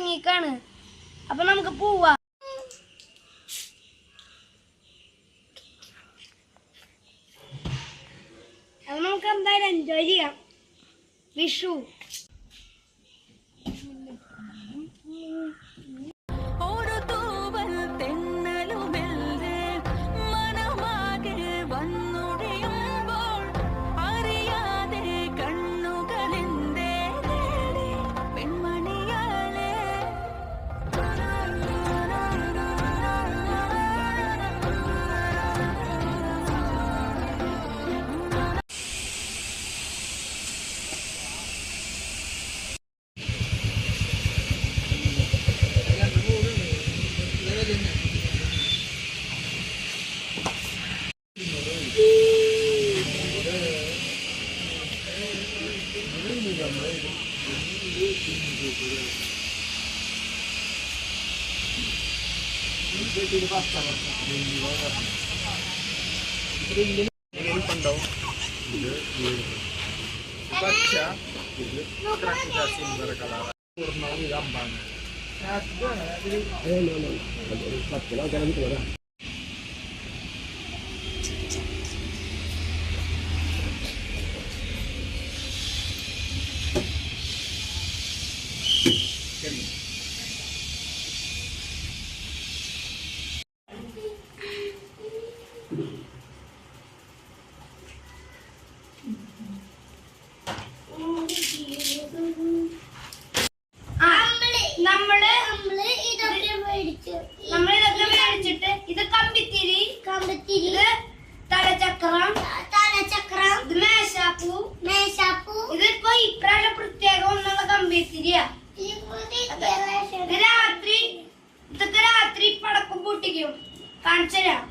ഉറങ്ങിക്കാണ്. അപ്പൊ നമുക്ക് പോവാ. അപ്പൊ നമുക്ക് എന്തായാലും എൻജോയ് ചെയ്യാം. വിഷു നമ്മളിതൊക്കെ മേടിച്ചിട്ട് ഇത് കമ്പിത്തിരി, ഇത് തലചക്രം, ഇത് മേശാപ്പൂ. ഇതിപ്പോ ഇപ്രാവശ്യം പ്രത്യേകം ഒന്നുള്ള കമ്പിത്തിരിയാ. ഇതൊക്കെ രാത്രി പടക്കം പൊട്ടിക്കും. കാണിച്ചുതരാം.